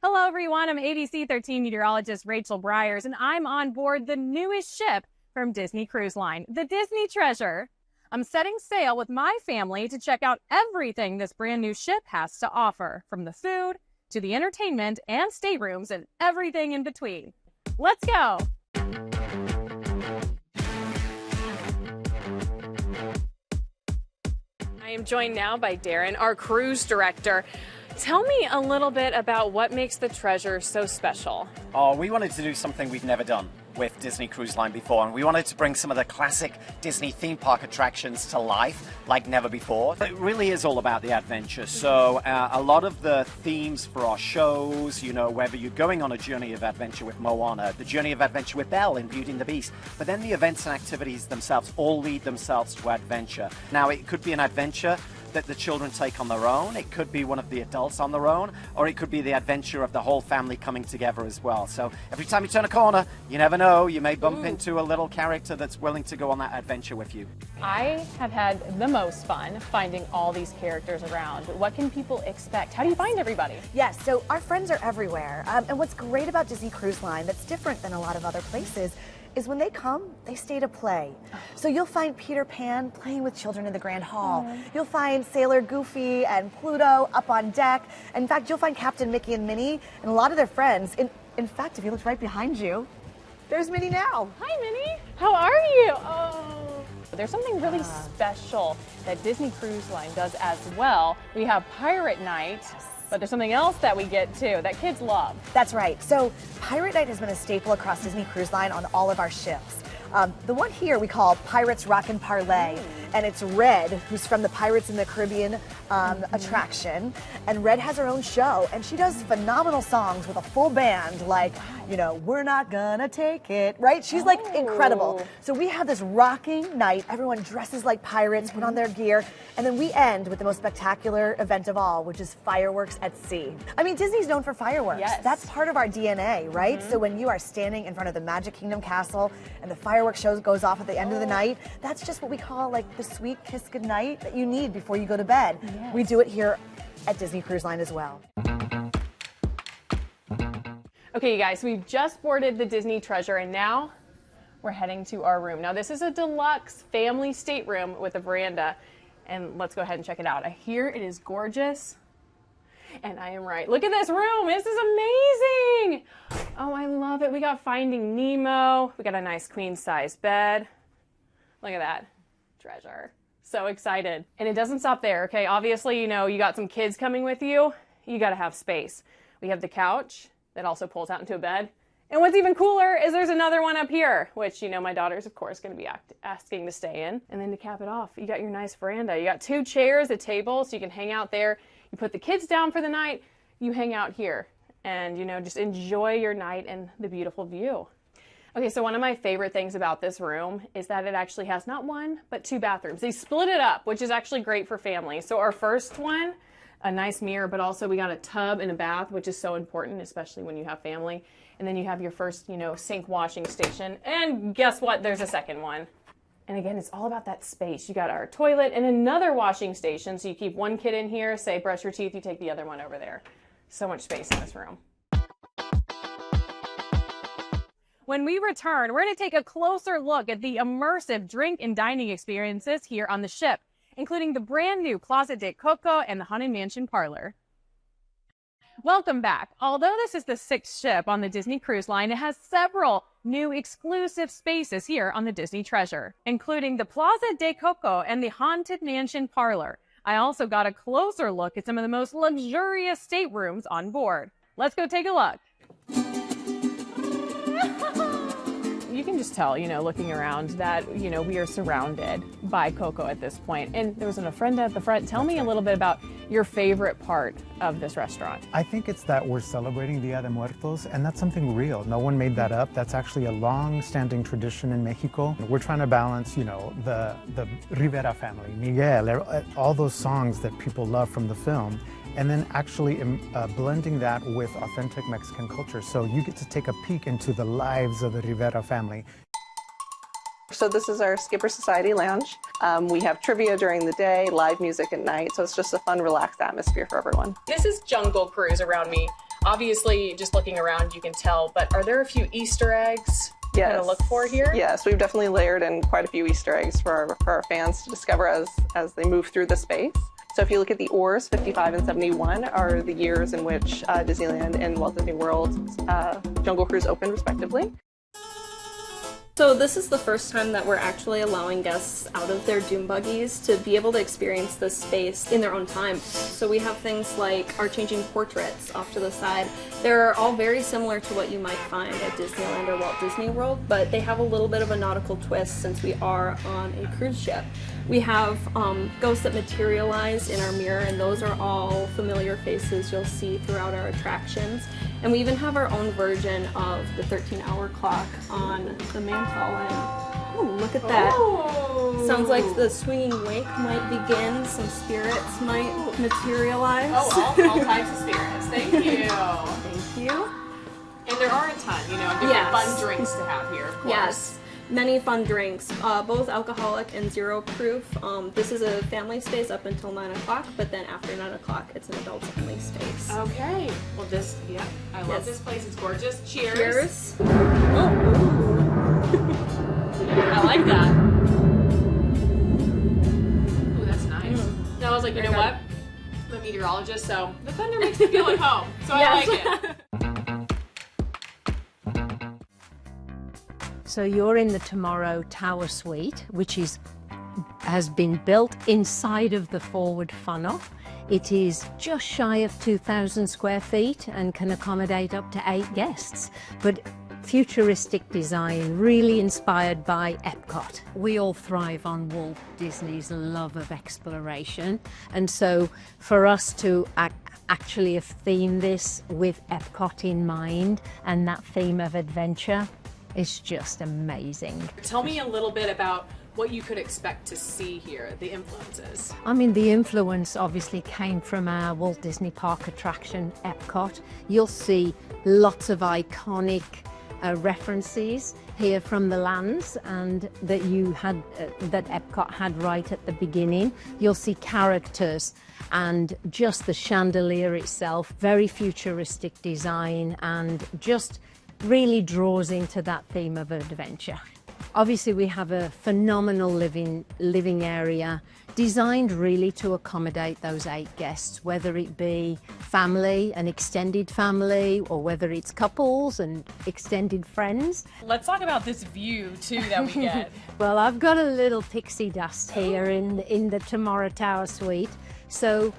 Hello, everyone. I'm ABC 13 meteorologist Rachel Bryers, and I'm on board the newest ship from Disney Cruise Line, the Disney Treasure. I'm setting sail with my family to check out everything this brand new ship has to offer, from the food to the entertainment and staterooms and everything in between. Let's go. I am joined now by Darren, our cruise director. Tell me a little bit about what makes the Treasure so special. Oh, we wanted to do something we've never done with Disney Cruise Line before, and we wanted to bring some of the classic Disney theme park attractions to life like never before. It really is all about the adventure. So a lot of the themes for our shows, you know, whether you're going on a journey of adventure with Moana, the journey of adventure with Belle in Beauty and the Beast, but then the events and activities themselves all lead themselves to adventure. Now, it could be an adventure that the children take on their own, it could be one of the adults on their own, or it could be the adventure of the whole family coming together as well. So every time you turn a corner, you never know, you may bump into a little character that's willing to go on that adventure with you. I have had the most fun finding all these characters around. What can people expect? How do you find everybody? Yes, so our friends are everywhere. And what's great about Disney Cruise Line that's different than a lot of other places is when they come, they stay to play. So you'll find Peter Pan playing with children in the Grand Hall. You'll find Sailor Goofy and Pluto up on deck. In fact, you'll find Captain Mickey and Minnie and a lot of their friends. In fact, if you look right behind you, there's Minnie now. Hi, Minnie. How are you? Oh, there's something really special that Disney Cruise Line does as well. We have Pirate Night. But there's something else that we get too that kids love. That's right. So Pirate Night has been a staple across Disney Cruise Line on all of our ships. The one here we call Pirates Rock and Parlay, and it's Red, who's from the Pirates in the Caribbean attraction, and Red has her own show, and she does phenomenal songs with a full band, like, you know, We're Not Gonna Take It, right? She's like incredible. So we have this rocking night, everyone dresses like pirates, put on their gear, and then we end with the most spectacular event of all, which is fireworks at sea. I mean, Disney's known for fireworks. Yes. That's part of our DNA, right? So when you are standing in front of the Magic Kingdom Castle and the fireworks show goes off at the end of the night, that's just what we call like the sweet kiss goodnight that you need before you go to bed. Yes. We do it here at Disney Cruise Line as well. Okay, you guys, we've just boarded the Disney Treasure and now we're heading to our room. Now, this is a deluxe family stateroom with a veranda, and let's go ahead and check it out. I hear it is gorgeous, and I am right. Look at this room. This is amazing. Oh, I love it. We got Finding Nemo. We got a nice queen-size bed. Look at that. Treasure. So excited. And it doesn't stop there, okay? Obviously, you know, you got some kids coming with you. You got to have space. We have the couch that also pulls out into a bed. And what's even cooler is there's another one up here, which, you know, my daughter's, of course, going to be asking to stay in. And then to cap it off, you got your nice veranda. You got 2 chairs, a table, so you can hang out there. You put the kids down for the night, you hang out here. And, you know, just enjoy your night and the beautiful view. Okay, so one of my favorite things about this room is that it actually has not 1, but 2 bathrooms. They split it up, which is actually great for families. So our first one, a nice mirror, but also we got a tub and a bath, which is so important, especially when you have family. And then you have your first, you know, sink washing station. And guess what? There's a second one. And again, it's all about that space. You got our toilet and another washing station. So you keep one kid in here, say brush your teeth, you take the other one over there. So much space in this room. When we return, we're going to take a closer look at the immersive drink and dining experiences here on the ship, including the brand new Plaza de Coco and the Haunted Mansion Parlor. Welcome back. Although this is the 6th ship on the Disney Cruise Line, it has several new exclusive spaces here on the Disney Treasure, including the Plaza de Coco and the Haunted Mansion Parlor. I also got a closer look at some of the most luxurious staterooms on board. Let's go take a look. You can just tell, you know, looking around that, you know, we are surrounded by Coco at this point. And there was an ofrenda at the front. Tell me a little bit about your favorite part of this restaurant. I think it's that we're celebrating Dia de Muertos, and that's something real. No one made that up. That's actually a long-standing tradition in Mexico. We're trying to balance, you know, the Rivera family, Miguel, all those songs that people love from the film, and then actually blending that with authentic Mexican culture. So you get to take a peek into the lives of the Rivera family. So this is our Skipper Society Lounge. We have trivia during the day, live music at night, so it's just a fun, relaxed atmosphere for everyone. This is Jungle Cruise around me. Obviously, just looking around, you can tell, but are there a few Easter eggs to look for here? Yes, we've definitely layered in quite a few Easter eggs for our fans to discover as they move through the space. So if you look at the oars, 55 and 71 are the years in which Disneyland and Walt Disney World Jungle Cruise opened, respectively. So this is the first time that we're actually allowing guests out of their dune buggies to be able to experience this space in their own time. So we have things like our changing portraits off to the side. They're all very similar to what you might find at Disneyland or Walt Disney World, but they have a little bit of a nautical twist since we are on a cruise ship. We have ghosts that materialize in our mirror, and those are all familiar faces you'll see throughout our attractions. And we even have our own version of the 13-hour clock on the mantle. And oh, look at that. Oh. Sounds like the swinging wake might begin. Some spirits might materialize. Oh, all types of spirits. Thank you. Thank you. And there are a ton, different fun drinks to have here, of course. Yes. Many fun drinks, both alcoholic and zero proof. This is a family space up until 9 o'clock, but then after 9 o'clock, it's an adults-only space. Okay. Well, I love this place. It's gorgeous. Cheers. Cheers. Oh. I like that. Ooh, that's nice. I was like, you know what? I'm a meteorologist, so the thunder makes me feel like home. So I like it. So you're in the Tomorrow Tower Suite, which has been built inside of the forward funnel. It is just shy of 2,000 square feet and can accommodate up to 8 guests. But futuristic design, really inspired by Epcot. We all thrive on Walt Disney's love of exploration. And so for us to actually have themed this with Epcot in mind and that theme of adventure, it's just amazing. Tell me a little bit about what you could expect to see here, the influences. I mean, the influence obviously came from our Walt Disney Park attraction, Epcot. You'll see lots of iconic references here from the lands and that that Epcot had right at the beginning. You'll see characters and just the chandelier itself, very futuristic design, and just really draws into that theme of adventure. Obviously, we have a phenomenal living area designed really to accommodate those 8 guests, whether it be family, an extended family, or whether it's couples and extended friends. Let's talk about this view too that we get. Well, I've got a little pixie dust here in the Tomorrow Tower Suite. So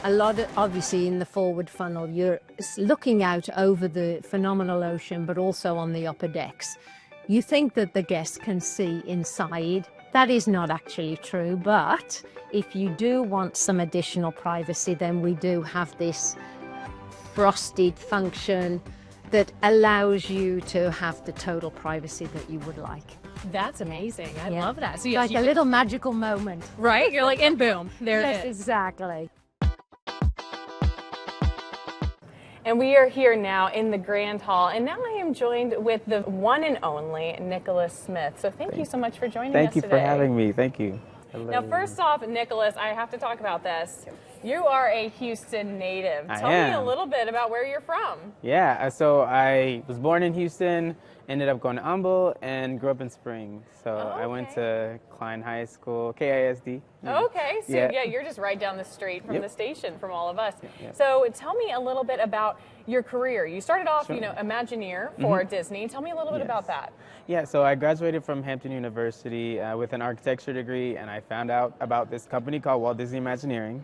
a lot of, obviously in the forward funnel, you're looking out over the phenomenal ocean, but also on the upper decks. You think that the guests can see inside. That is not actually true, but if you do want some additional privacy, then we do have this frosted function that allows you to have the total privacy that you would like. That's amazing. I Yeah. love that. So Like a little magical moment. right? You're like, and boom, there Yes, it is. exactly. And we are here now in the Grand Hall, and now I am joined with the one and only Nicholas Smith. So thank you so much for joining us Thank you today. for having me. Thank you. Hello. Now, first off, Nicholas, I have to talk about this. You are a Houston native. I Tell me a am. little bit about where you're from. Yeah, so I was born in Houston, ended up going to Humble, and grew up in Spring. So I went to Klein High School, KISD. Okay, so Yeah. you're just right down the street from Yep. the station from all of us. Yeah. So tell me a little bit about your career. You started off, Sure. Imagineer for Disney. Tell me a little bit about that. Yeah, so I graduated from Hampton University with an architecture degree, and I found out about this company called Walt Disney Imagineering.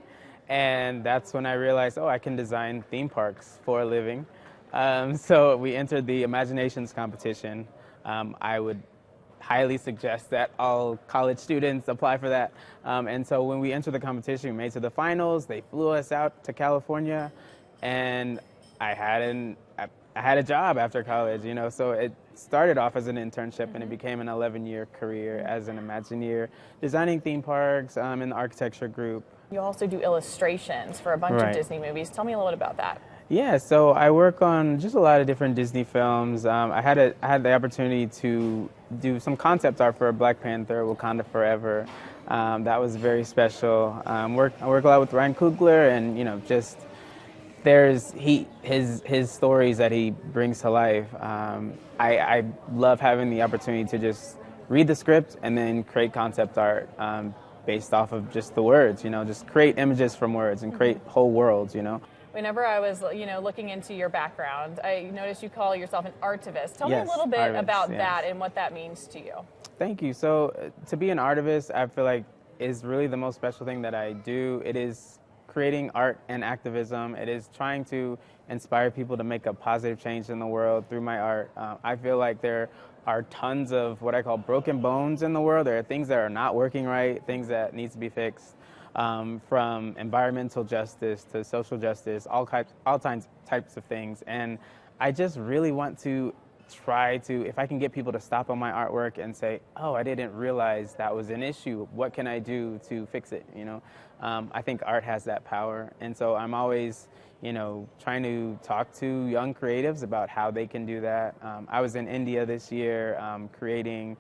And that's when I realized, I can design theme parks for a living. So we entered the Imaginations competition. I would highly suggest that all college students apply for that. And so when we entered the competition, we made it to the finals. They flew us out to California, and I had a job after college, so it started off as an internship and it became an 11-year career as an Imagineer, designing theme parks in the architecture group. You also do illustrations for a bunch of Right. Disney movies. Tell me a little bit about that. Yeah, so I work on just a lot of different Disney films. I had the opportunity to do some concept art for Black Panther, Wakanda Forever. That was very special. I work a lot with Ryan Coogler, and just there's his stories that he brings to life. I love having the opportunity to just read the script and then create concept art based off of just the words, just create images from words and create whole worlds, Whenever I was, looking into your background, I noticed you call yourself an artivist. Tell me a Yes, little bit artivist, about yes. that and what that means to you. Thank you. So to be an artivist, I feel like is really the most special thing that I do. It is creating art and activism. It is trying to inspire people to make a positive change in the world through my art. I feel like there are tons of what I call broken bones in the world. There are things that are not working right, things that need to be fixed, from environmental justice to social justice, all types of things. And I just really want to try to, if I can get people to stop on my artwork and say, oh, I didn't realize that was an issue. What can I do to fix it? I think art has that power. And so I'm always, trying to talk to young creatives about how they can do that. I was in India this year creating,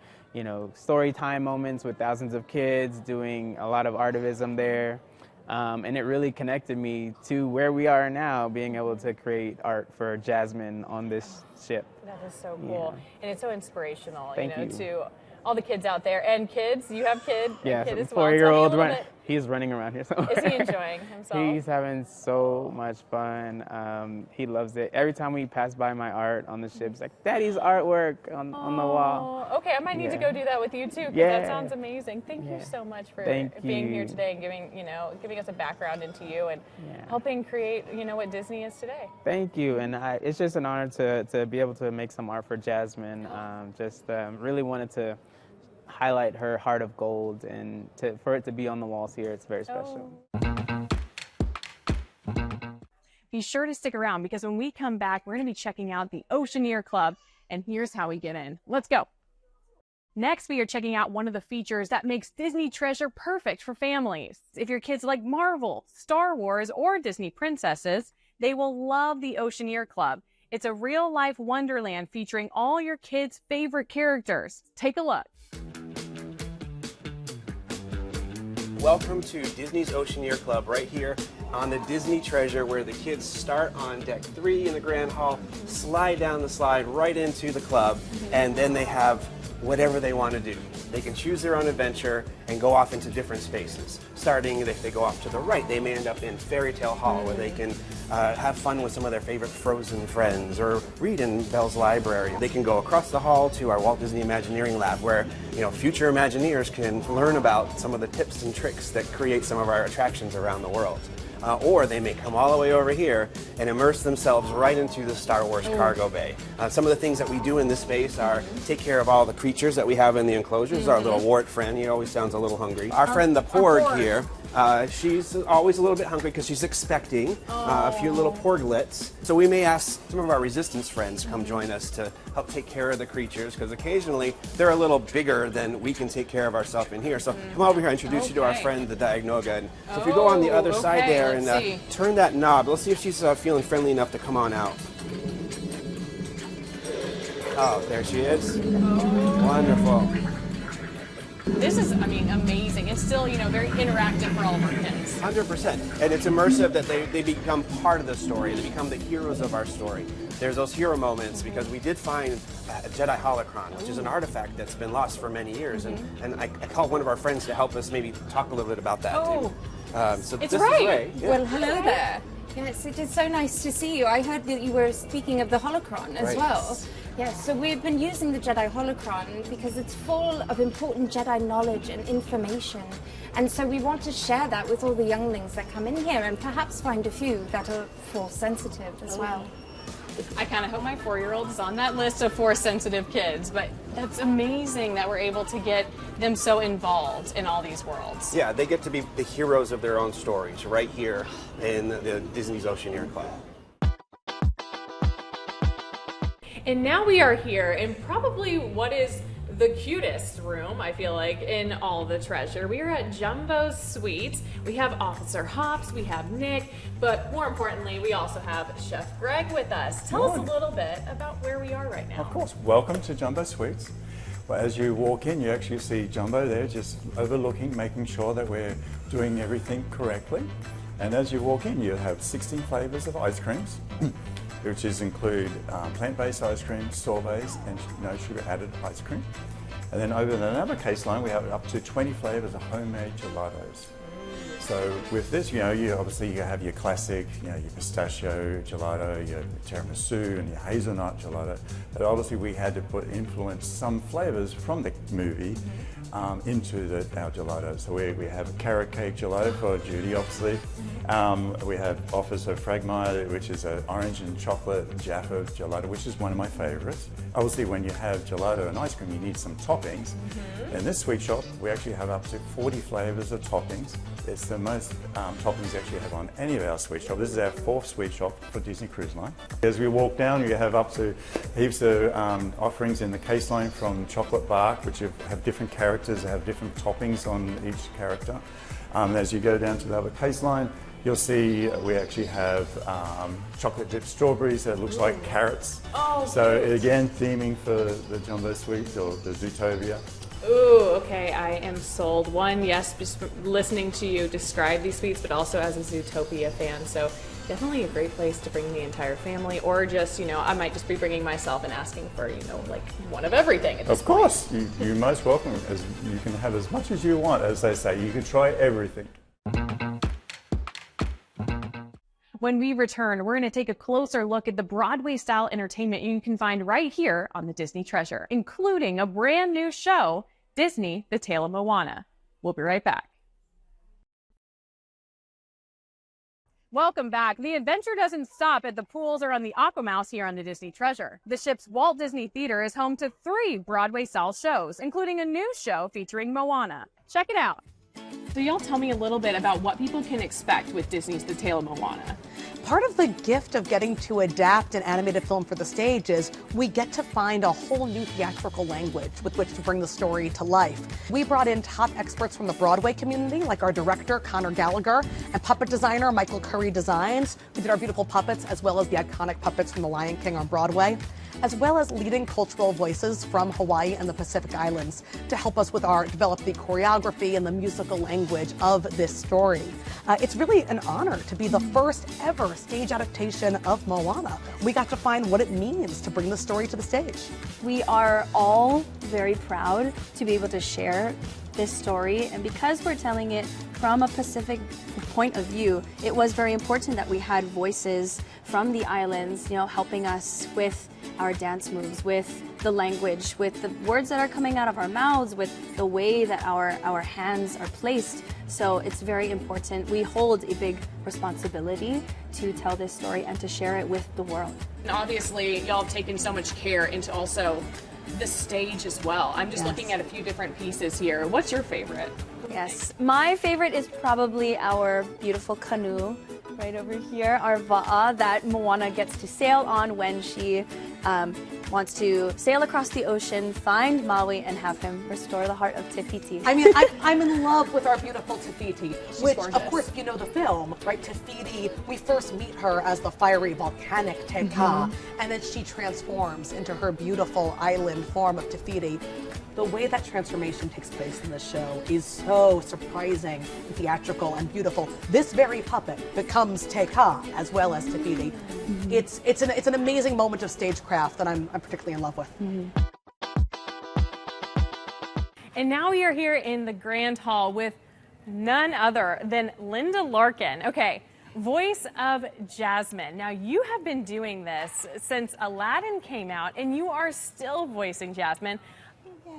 story time moments with thousands of kids, doing a lot of artivism there. And it really connected me to where we are now, being able to create art for Jasmine on this ship. That is so cool. Yeah. And it's so inspirational, Thank you. to all the kids out there. And kids, you have kid, Yeah, a kid so as well. 4-year-old Tell me a little bit. he's running around here somewhere. Is he enjoying himself? He's having so much fun. He loves it. Every time we pass by my art on the ship, he's like, Daddy's artwork on the wall. Okay, I might need to go do that with you too, because that sounds amazing. Thank you so much for being here today and giving us a background into you and helping create, what Disney is today. Thank you, and it's just an honor to be able to make some art for Jasmine. Really wanted to highlight her heart of gold, and for it to be on the walls here, it's very special. Be sure to stick around, because when we come back, we're going to be checking out the Oceaneer Club, and here's how we get in. Let's go. Next, we are checking out one of the features that makes Disney Treasure perfect for families. If your kids like Marvel, Star Wars, or Disney princesses, they will love the Oceaneer Club. It's a real-life wonderland featuring all your kids' favorite characters. Take a look. Welcome to Disney's Oceaneer Club right here on the Disney Treasure, where the kids start on deck 3 in the Grand Hall, slide down the slide right into the club, and then they have whatever they want to do. They can choose their own adventure and go off into different spaces. Starting, if they go off to the right, they may end up in Fairy Tale Hall, where they can have fun with some of their favorite Frozen friends, or read in Belle's library. They can go across the hall to our Walt Disney Imagineering Lab, where future Imagineers can learn about some of the tips and tricks that create some of our attractions around the world. Or they may come all the way over here and immerse themselves right into the Star Wars cargo bay. Some of the things that we do in this space are take care of all the creatures that we have in the enclosures. Our little wart friend, he always sounds a little hungry. Our friend the porg here, she's always a little bit hungry because she's expecting a few little porglets. So we may ask some of our resistance friends to come join us to help take care of the creatures, because occasionally they're a little bigger than we can take care of ourselves in here. So come over here, I'll introduce you to our friend the Diagnoga. And so if you go on the other side there and turn that knob, let's see if she's feeling friendly enough to come on out. Oh, there she is. Wonderful. This is, amazing. It's still, very interactive for all of our kids. 100%. And it's immersive, that they become part of the story. They become the heroes of our story. There's those hero moments, because we did find a Jedi holocron, which is an artifact that's been lost for many years. And I called one of our friends to help us maybe talk a little bit about that too. So it's this Ray. Is Ray. Yeah. Well, hello there. Yes, it is so nice to see you. I heard that you were speaking of the holocron as well. Yes, so we've been using the Jedi holocron because it's full of important Jedi knowledge and information. And so we want to share that with all the younglings that come in here, and perhaps find a few that are Force sensitive as well. I kind of hope my 4-year-old is on that list of Force sensitive kids, but that's amazing that we're able to get them so involved in all these worlds. Yeah, they get to be the heroes of their own stories right here in the Disney's Oceaneer Club. And now we are here in probably what is the cutest room, I feel like, in all the treasure. We are at Jumbo's Suite. We have Officer Hops, we have Nick, but more importantly, we also have Chef Greg with us. Tell us a little bit about where we are right now. Of course. Welcome to Jumbo Suites. Well, as you walk in, you actually see Jumbo there just overlooking, making sure that we're doing everything correctly. And as you walk in, you have 16 flavors of ice creams, which include plant-based ice cream, store-based, and no sugar added ice cream. And then over in another case line, we have up to 20 flavors of homemade gelatos. So with this, you obviously you have your classic, your pistachio gelato, your tiramisu, and your hazelnut gelato. But obviously we had to influence some flavors from the movie into our gelato. So we have a carrot cake gelato for Judy, obviously. We have Officer Fragmire, which is an orange and chocolate Jaffa gelato, which is one of my favorites. Obviously, when you have gelato and ice cream, you need some toppings. In this sweet shop, we actually have up to 40 flavors of toppings. It's the most toppings we actually have on any of our sweet shop. This is our 4th sweet shop for Disney Cruise Line. As we walk down, you have up to heaps of offerings in the case line, from chocolate bark, which have different characters, have different toppings on each character. As you go down to the other case line, you'll see we actually have chocolate dipped strawberries that looks like carrots. Oh, so cute. again, theming for the Jumbo Sweets or the Zootopia. Ooh, okay, I am sold. One, yes, just listening to you describe these sweets, but also as a Zootopia fan, so definitely a great place to bring the entire family, or just, I might just be bringing myself and asking for, like one of everything at this Of course, you're most welcome. You can have as much as you want, as they say. You can try everything. When we return, we're going to take a closer look at the Broadway-style entertainment you can find right here on the Disney Treasure, including a brand new show, Disney: The Tale of Moana. We'll be right back. Welcome back. The adventure doesn't stop at the pools or on the Aquamouse here on the Disney Treasure. The ship's Walt Disney Theater is home to 3 Broadway-style shows, including a new show featuring Moana. Check it out. So y'all tell me a little bit about what people can expect with Disney's The Tale of Moana. Part of the gift of getting to adapt an animated film for the stage is we get to find a whole new theatrical language with which to bring the story to life. We brought in top experts from the Broadway community, like our director, Connor Gallagher, and puppet designer, Michael Curry Designs, who did our beautiful puppets, as well as the iconic puppets from The Lion King on Broadway, as well as leading cultural voices from Hawaii and the Pacific Islands to help us with develop the choreography and the musical language of this story. It's really an honor to be the first ever stage adaptation of Moana. We got to find what it means to bring the story to the stage. We are all very proud to be able to share this story, and because we're telling it from a Pacific point of view, it was very important that we had voices from the islands, helping us with our dance moves, with the language, with the words that are coming out of our mouths, with the way that our hands are placed. So it's very important. We hold a big responsibility to tell this story and to share it with the world. And obviously, y'all have taken so much care into also the stage as well. I'm just looking at a few different pieces here. What's your favorite? Yes, my favorite is probably our beautiful canoe right over here, our va'a that Moana gets to sail on when she wants to sail across the ocean, find Maui, and have him restore the heart of Te Fiti. I mean, I'm in love with our beautiful Te Fiti, which, gorgeous. of course, if you know the film, right? Te Fiti, we first meet her as the fiery volcanic Te Ka, and then she transforms into her beautiful island form of Te Fiti. The way that transformation takes place in the show is so surprising, theatrical, and beautiful. This very puppet becomes Te Ka as well as Te Fiti. It's an amazing moment of stagecraft that I'm particularly in love with. And now we are here in the Grand Hall with none other than Linda Larkin. Okay, voice of Jasmine. Now you have been doing this since Aladdin came out, and you are still voicing Jasmine.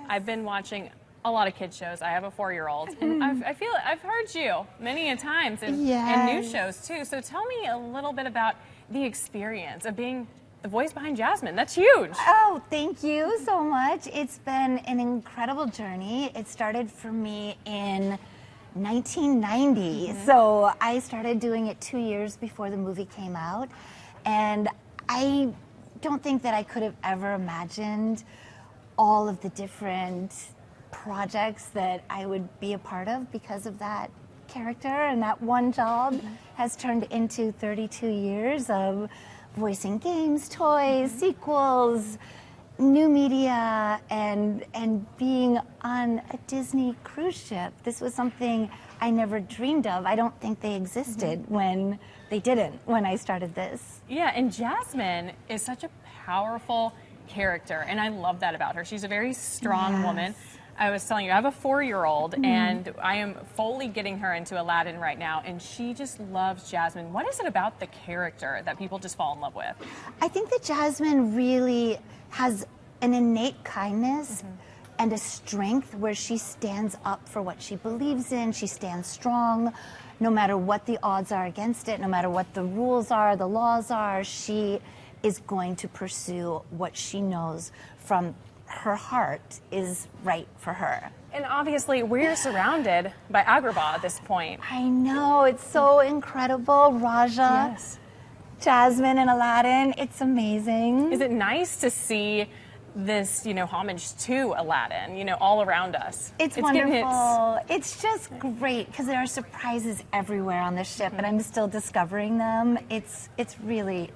I've been watching a lot of kids shows. I have a 4-year-old, and I feel I've heard you many a times in new shows too. So tell me a little bit about the experience of being the voice behind Jasmine. That's huge. Oh, thank you so much. It's been an incredible journey. It started for me in 1990. So I started doing it 2 years before the movie came out, and I don't think that I could have ever imagined all of the different projects that I would be a part of because of that character, and that one job has turned into 32 years of voicing games, toys, sequels, new media and being on a Disney cruise ship. This was something I never dreamed of. I don't think they existed when I started this. Yeah, and Jasmine is such a powerful character, and I love that about her. She's a very strong woman. I was telling you, I have a 4-year-old, and I am fully getting her into Aladdin right now, and she just loves Jasmine. What is it about the character that people just fall in love with? I think that Jasmine really has an innate kindness and a strength where she stands up for what she believes in. She stands strong, no matter what the odds are against it, no matter what the rules are, the laws are. She is going to pursue what she knows from her heart is right for her. And obviously, we're surrounded by Agrabah at this point. I know, it's so incredible. Raja, Jasmine, and Aladdin, it's amazing. Is it nice to see this, homage to Aladdin, all around us? It's wonderful. It's just great because there are surprises everywhere on this ship, and I'm still discovering them. It's really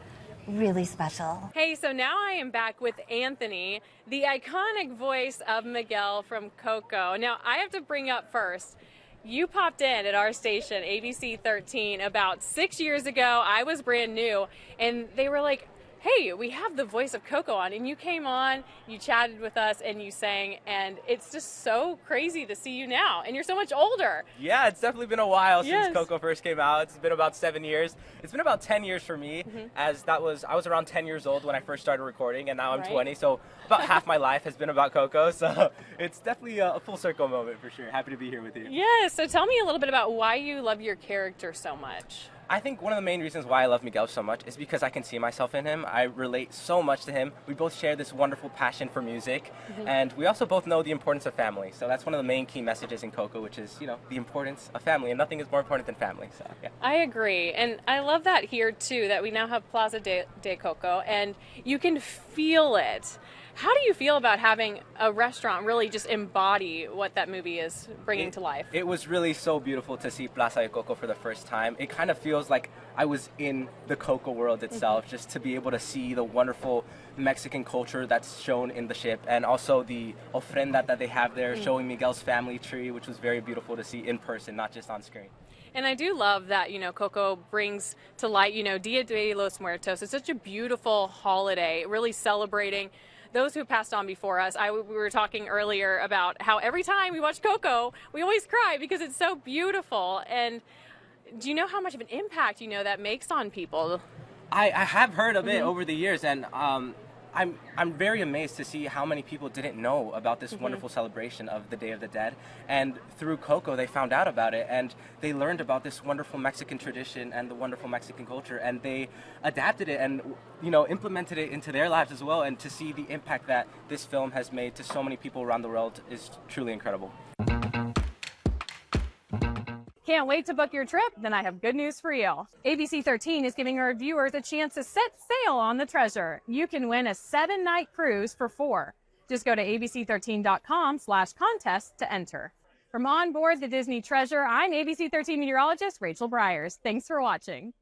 special. Hey, so now I am back with Anthony, the iconic voice of Miguel from Coco. Now, I have to bring up first, you popped in at our station, ABC 13, about 6 years ago. I was brand new, and they were like, hey, we have the voice of Coco on, and you came on, you chatted with us, and you sang, and it's just so crazy to see you now, and you're so much older. Yeah, it's definitely been a while since Coco first came out. It's been about 7 years. It's been about 10 years for me, as I was around 10 years old when I first started recording, and now I'm 20, so about half my life has been about Coco, so it's definitely a full circle moment for sure. Happy to be here with you. Yeah, so tell me a little bit about why you love your character so much. I think one of the main reasons why I love Miguel so much is because I can see myself in him. I relate so much to him. We both share this wonderful passion for music, and we also both know the importance of family. So that's one of the main key messages in Coco, which is, the importance of family, and nothing is more important than family. So, yeah. I agree, and I love that here too, that we now have Plaza de Coco, and you can feel it. How do you feel about having a restaurant really just embody what that movie is bringing to life? It was really so beautiful to see Plaza de Coco for the first time. It kind of feels like I was in the Coco world itself, just to be able to see the wonderful Mexican culture that's shown in the ship, and also the ofrenda that they have there, showing Miguel's family tree, which was very beautiful to see in person, not just on screen. And I do love that, Coco brings to light, Dia de los Muertos. It's such a beautiful holiday, really celebrating those who passed on before us. We were talking earlier about how every time we watch Coco, we always cry because it's so beautiful. And do you know how much of an impact, that makes on people? I have heard of it over the years, and I'm very amazed to see how many people didn't know about this wonderful celebration of the Day of the Dead. And through Coco, they found out about it, and they learned about this wonderful Mexican tradition and the wonderful Mexican culture, and they adapted it and, implemented it into their lives as well. And to see the impact that this film has made to so many people around the world is truly incredible. Can't wait to book your trip? Then I have good news for you. ABC 13 is giving our viewers a chance to set sail on the treasure. You can win a 7-night cruise for 4. Just go to abc13.com/contest to enter. From on board the Disney Treasure, I'm ABC 13 meteorologist Rachel Bryers. Thanks for watching.